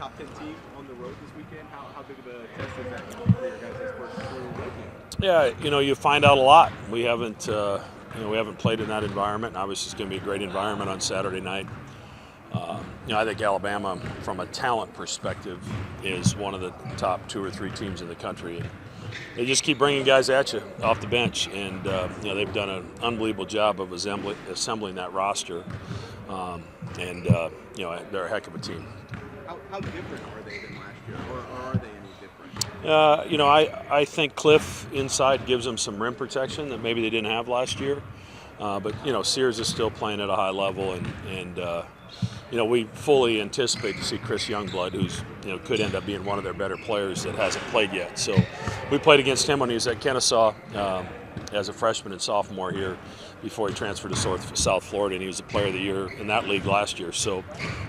top 10 team on the road this weekend. How big of a test is that for your guys' work through the weekend? Yeah, you find out a lot. We haven't played in that environment. Obviously, it's going to be a great environment on Saturday night. I think Alabama, from a talent perspective, is one of the top 2 or 3 teams in the country. And they just keep bringing guys at you off the bench, and they've done an unbelievable job of assembling that roster. They're a heck of a team. How different are they than last year, or are they any different? I think Cliff inside gives them some rim protection that maybe they didn't have last year. But Sears is still playing at a high level, and we fully anticipate to see Chris Youngblood, who's could end up being one of their better players that hasn't played yet. So we played against him when he was at Kennesaw as a freshman and sophomore here before he transferred to South Florida, and he was the player of the year in that league last year. So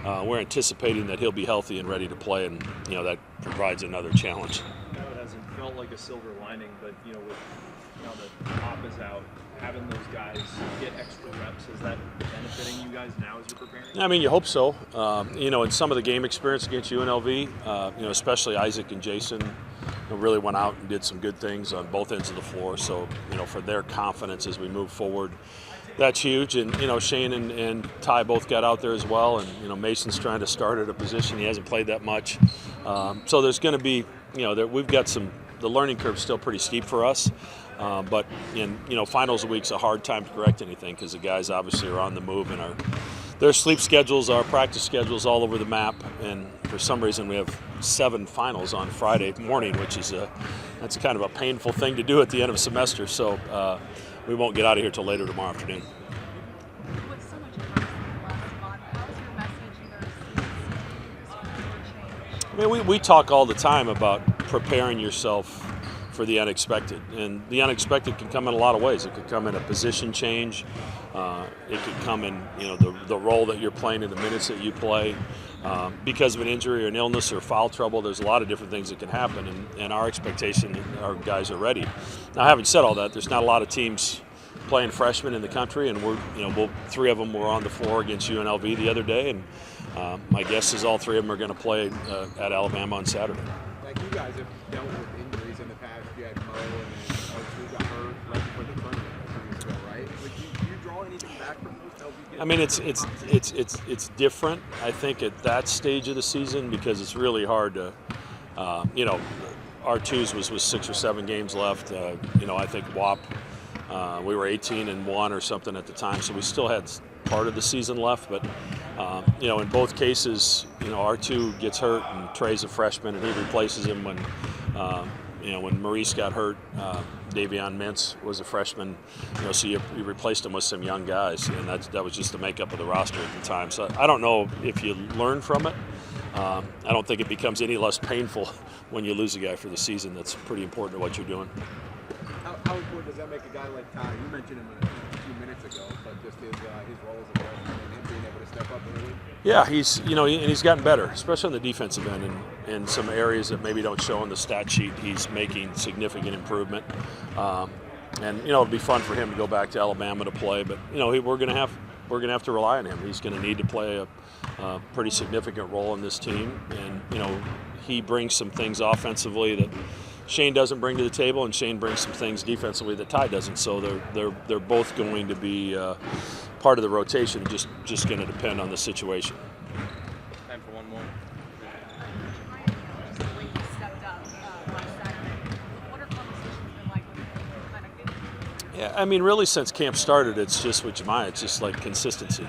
we're anticipating that he'll be healthy and ready to play, and that provides another challenge. It hasn't felt like a silver lining, but with now that Pop is out, having those guys get extra reps, is that benefiting you guys now as you're preparing? I mean, you hope so. In some of the game experience against UNLV, especially Isaac and Jason, really went out and did some good things on both ends of the floor. So, for their confidence as we move forward, that's huge. And, Shane and Ty both got out there as well. And, Mason's trying to start at a position. He hasn't played that much. So there's going to be, we've got the learning curve's still pretty steep for us. But finals week's a hard time to correct anything because the guys obviously are on the move, and their sleep schedules, our practice schedules, all over the map. And for some reason, we have 7 finals on Friday morning, which is that's kind of a painful thing to do at the end of a semester. So we won't get out of here till later tomorrow afternoon. With so much adversity in the last month, how is your message change? I mean, we talk all the time about preparing yourself for the unexpected, and the unexpected can come in a lot of ways. It could come in a position change. It could come in the role that you're playing in the minutes that you play. Because of an injury or an illness or foul trouble, there's a lot of different things that can happen, and our expectation, our guys are ready. Now, having said all that, there's not a lot of teams playing freshmen in the country, and we're 3 of them were on the floor against UNLV the other day, and my guess is all 3 of them are going to play at Alabama on Saturday. Like, you guys have dealt with injuries in the past. You had Mo, and then R2 got hurt right before the tournament a few years ago, right? Do you draw anything back from those? I mean, it's different, I think, at that stage of the season, because it's really hard to, R2's was 6 or 7 games left. I think WAP, we were 18-1 or something at the time, so we still had part of the season left. But in both cases, R2 gets hurt and Trey's a freshman, and he replaces him when Maurice got hurt. Davion Mintz was a freshman, so you replaced him with some young guys, and that was just the makeup of the roster at the time. So I don't know if you learn from it. I don't think it becomes any less painful when you lose a guy for the season. That's pretty important to what you're doing. How important does that make a guy like Ty? You mentioned him a few minutes ago, but just his role as a freshman and him being able to step up early? Yeah, he's gotten better, especially on the defensive end, and in some areas that maybe don't show on the stat sheet. He's making significant improvement, and it'll be fun for him to go back to Alabama to play. But we're gonna have to rely on him. He's going to need to play a pretty significant role in this team, and he brings some things offensively that Shane doesn't bring to the table, and Shane brings some things defensively that Ty doesn't. So they're both going to be part of the rotation. Just going to depend on the situation. Time for one more. Yeah, I mean, really, since camp started, it's just with Jamiya. It's just like consistency.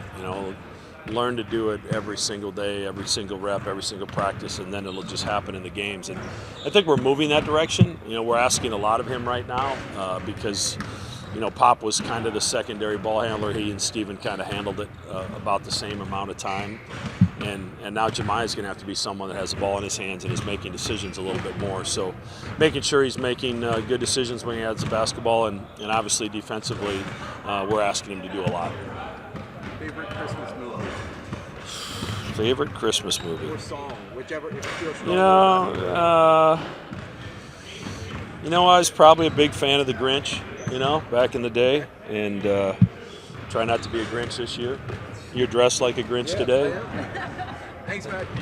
Learn to do it every single day, every single rep, every single practice, and then it'll just happen in the games. And I think we're moving that direction. We're asking a lot of him right now because, Pop was kind of the secondary ball handler. He and Steven kind of handled it about the same amount of time. And now Jamiya's going to have to be someone that has the ball in his hands and is making decisions a little bit more. So making sure he's making good decisions when he has the basketball, and obviously defensively, we're asking him to do a lot. Favorite Christmas movie? Favorite Christmas movie? Or song, whichever. If you feel strong. I was probably a big fan of The Grinch, back in the day, and try not to be a Grinch this year. You're dressed like a Grinch today. Thanks, Matt.